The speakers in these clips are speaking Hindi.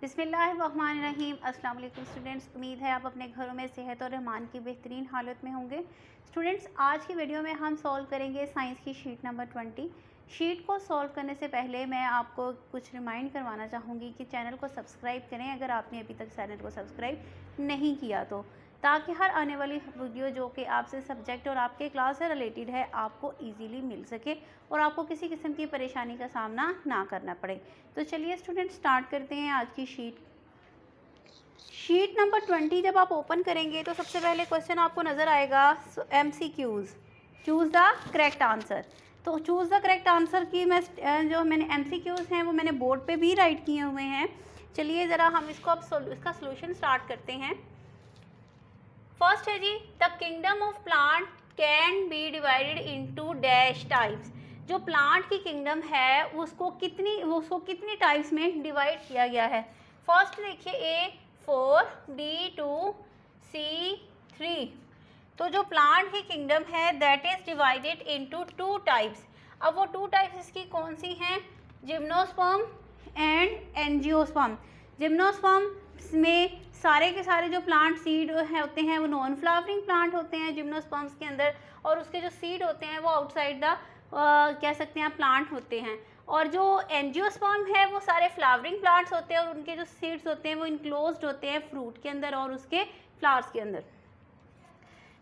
बिस्मिल्लाहिर्रहमानिर्रहीम। अस्सलाम वालेकुम स्टूडेंट्स, उम्मीद है आप अपने घरों में सेहत और रहमान की बेहतरीन हालत में होंगे। स्टूडेंट्स, आज की वीडियो में हम सॉल्व करेंगे साइंस की शीट नंबर 20। शीट को सॉल्व करने से पहले मैं आपको कुछ रिमाइंड करवाना चाहूँगी कि चैनल को सब्सक्राइब करें अगर आपने अभी तक चैनल को सब्सक्राइब नहीं किया तो, ताकि हर आने वाली वीडियो जो कि आपसे सब्जेक्ट और आपके क्लास से रिलेटेड है आपको इजीली मिल सके और आपको किसी किस्म की परेशानी का सामना ना करना पड़े। तो चलिए स्टूडेंट, स्टार्ट करते हैं आज की शीट नंबर 20। जब आप ओपन करेंगे तो सबसे पहले क्वेश्चन आपको नज़र आएगा MCQs, choose the correct answer. तो चूज़ द करेक्ट आंसर की जो मैंने MCQs हैं वो मैंने बोर्ड पे भी राइट किए हुए हैं। चलिए ज़रा हम इसको अब इसका सोल्यूशन स्टार्ट करते हैं। फर्स्ट है जी, the kingdom of plant can be divided into dash types. जो प्लांट की किंगडम है उसको कितनी टाइप्स में डिवाइड किया गया है। फर्स्ट देखिए, A4, B2, C3। तो जो प्लांट की किंगडम है that is divided into 2 types. अब वो 2 टाइप्स इसकी कौन सी हैं? Gymnosperm and angiosperm. जिम्नोस्पर्म में सारे के सारे जो प्लांट सीड होते हैं वो नॉन फ्लावरिंग प्लांट होते हैं जिम्नोस्पर्म्स के अंदर, और उसके जो सीड होते हैं वो आउटसाइड द कह सकते हैं प्लांट होते हैं। और जो एंजियोस्पर्म है वो सारे फ्लावरिंग प्लांट्स होते हैं और उनके जो सीड्स होते हैं वो इनक्लोज्ड होते हैं फ्रूट के अंदर और उसके फ्लावर्स के अंदर।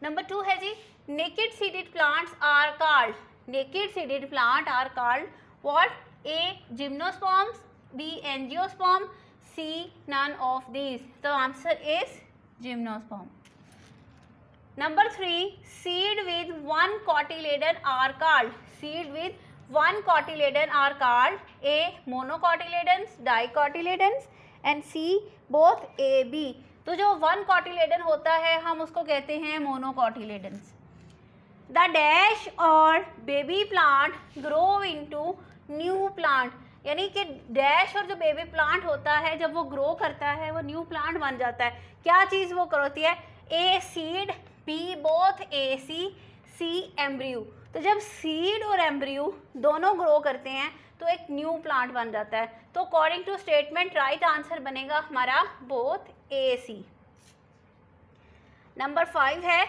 नंबर 2 है जी, naked seeded plants are called. Naked seeded plant are called what? A gymnosperms, B angiosperm, C none of these. The answer is gymnosperm. Number 3, seed with one cotyledon are called. Seed with one cotyledon are called A monocotyledons, dicotyledons and C both A B. तो जो वन कॉटिलेडन होता है हम उसको कहते हैं मोनोकॉटिलेडन्स। द डैश और baby plant grow into new plant, यानी कि डैश और जो बेबी प्लांट होता है जब वो ग्रो करता है वो न्यू प्लांट बन जाता है। क्या चीज़ वो करती है? A seed, B both A C embryo. तो जब सीड और एम्ब्रियो दोनों ग्रो करते हैं तो एक न्यू प्लांट बन जाता है। तो according to statement right answer बनेगा हमारा बोथ A C। नंबर 5 है,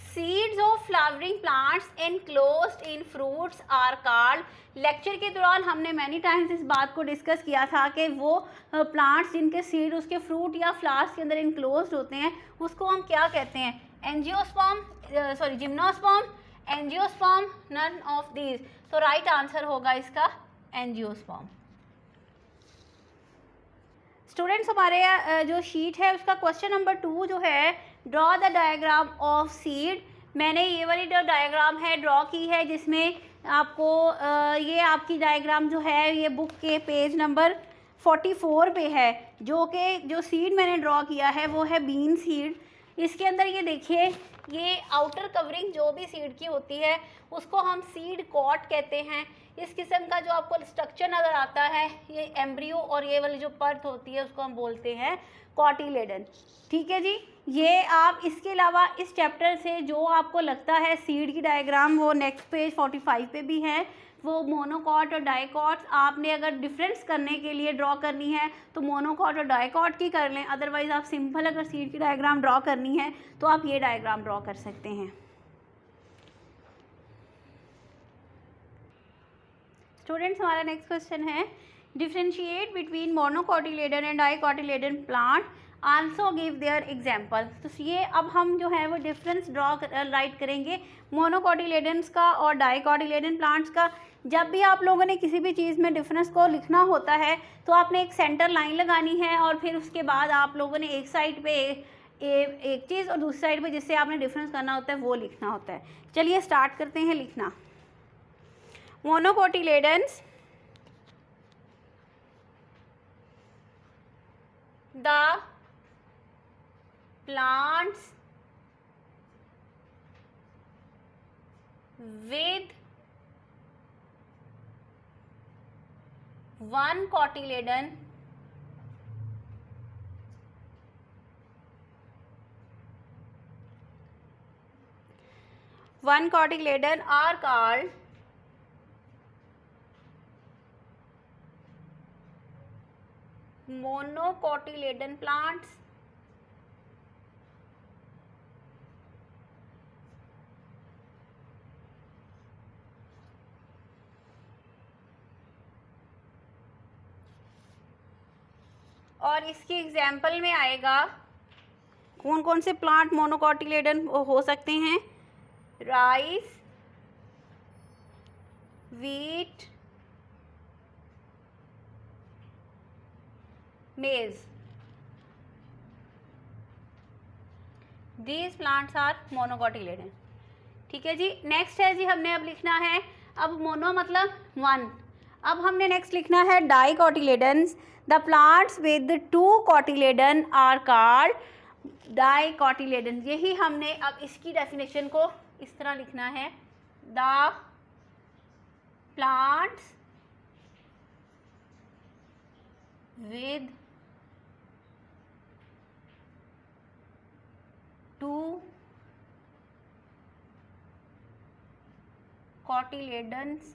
seeds of flowering plants enclosed in fruits are called. Lecture के दौरान हमने मैनी टाइम्स इस बात को डिस्कस किया था कि वो प्लांट्स जिनके सीड उसके फ्रूट या फ्लावर्स के अंदर इनक्लोज्ड होते हैं उसको हम क्या कहते हैं? Angiosperm, gymnosperm, angiosperm, none of these. तो राइट आंसर होगा इसका एंजियोस्पर्म। स्टूडेंट्स, हमारे जो शीट है उसका क्वेश्चन नंबर 2 जो है, draw the diagram of seed. मैंने ये वाली जो डायग्राम है ड्रॉ की है जिसमें आपको ये आपकी डायग्राम जो है ये बुक के पेज नंबर 44 पे है। जो सीड मैंने ड्रॉ किया है वो है बीन सीड। इसके अंदर ये देखिए, ये आउटर कवरिंग जो भी सीड की होती है उसको हम सीड कॉट कहते हैं। इस किस्म का जो आपको स्ट्रक्चर नज़र आता है ये एम्ब्रियो और ये वाली जो परत होती है उसको हम बोलते हैं कॉटिलेडन। ठीक है जी। ये आप इसके अलावा इस चैप्टर से जो आपको लगता है सीड की डायग्राम वो नेक्स्ट पेज 45 पे भी है। वो मोनोकॉट और डाइकॉट्स आपने अगर डिफरेंस करने के लिए ड्रॉ करनी है तो मोनोकॉट और डाइकॉट की कर लें, अदरवाइज़ आप सिंपल अगर सीड की डायग्राम ड्रॉ करनी है तो आप ये डायग्राम ड्रॉ कर सकते हैं। स्टूडेंट्स, हमारा नेक्स्ट क्वेश्चन है, differentiate between monocotyledon and dicotyledon plant, also give their example. तो ये अब हम जो है वो डिफरेंस राइट करेंगे मोनोकॉटिलेडन्स का और डाइकॉटिलेडन प्लांट्स का। जब भी आप लोगों ने किसी भी चीज़ में डिफरेंस को लिखना होता है तो आपने एक सेंटर लाइन लगानी है और फिर उसके बाद आप लोगों ने एक साइड पे एक चीज़ और दूसरी साइड पे जिससे आपने डिफरेंस करना होता है वो लिखना होता है। चलिए स्टार्ट करते हैं लिखना। Monocotyledons, the plants with one cotyledon are called monocotyledon plants, और इसकी एग्जाम्पल में आएगा कौन कौन से प्लांट मोनोकोटिलेडन हो सकते हैं? Rice, wheat, maize. These plants are monocotyledon. ठीक है जी। नेक्स्ट है जी, हमने अब लिखना है, अब मोनो मतलब वन, अब हमने नेक्स्ट लिखना है dicotyledons. The plants with two cotyledon are called dicotyledon. यही हमने अब इसकी डेफिनेशन को इस तरह लिखना है, the plants with two cotyledons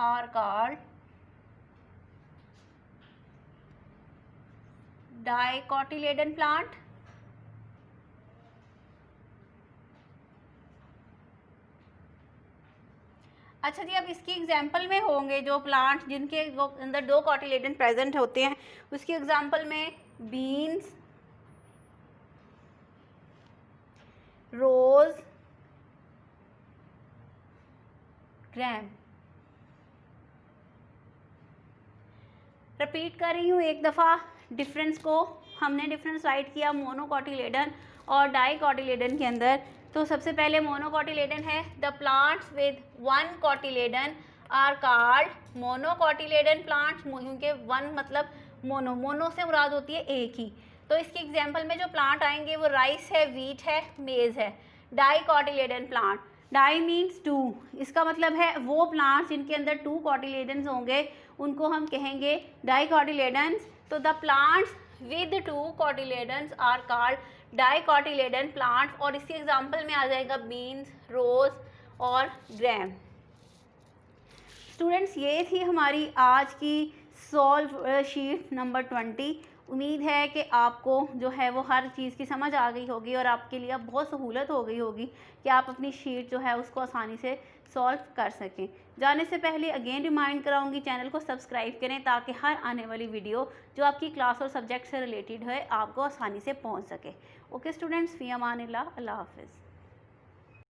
are called dicotyledon plant। अच्छा जी, अब इसकी एग्जाम्पल में होंगे जो प्लांट्स जिनके अंदर दो कोटिलेडन प्रेजेंट होते हैं, उसकी एग्जाम्पल में बीन्स, रोज, ग्रैम। रिपीट कर रही हूँ एक दफ़ा डिफरेंस को। हमने डिफरेंस राइट किया मोनोकोटिलेडन और डाइकोटिलेडन के अंदर। तो सबसे पहले मोनोकोटिलेडन है, the plants with one cotyledon are called monocotyledon plants, क्योंकि वन मतलब मोनो, मोनो से मुराद होती है एक ही। तो इसके एग्जांपल में जो प्लांट आएंगे वो राइस है, व्हीट है, मेज है। Dicotyledon plant, di means two, इसका मतलब है वो प्लांट्स जिनके अंदर टू कोटिलेडन्स होंगे उनको हम कहेंगे डाइकोटिलेडन्स। तो the plants with two cotyledons are called dicotyledon plants, और इसके एग्जांपल में आ जाएगा बीन्स, रोज और ग्रैम। स्टूडेंट्स, ये थी हमारी आज की सॉल्व शीट नंबर 20। उम्मीद है कि आपको जो है वो हर चीज़ की समझ आ गई होगी और आपके लिए अब बहुत सहूलत हो गई होगी कि आप अपनी शीट जो है उसको आसानी से सॉल्व कर सकें। जाने से पहले अगेन रिमाइंड कराऊंगी, चैनल को सब्सक्राइब करें ताकि हर आने वाली वीडियो जो आपकी क्लास और सब्जेक्ट से रिलेटेड है आपको आसानी से पहुंच सके। ओके स्टूडेंट्स, फ़ी अमानिल्लाह, अल्लाह हाफ़िज़।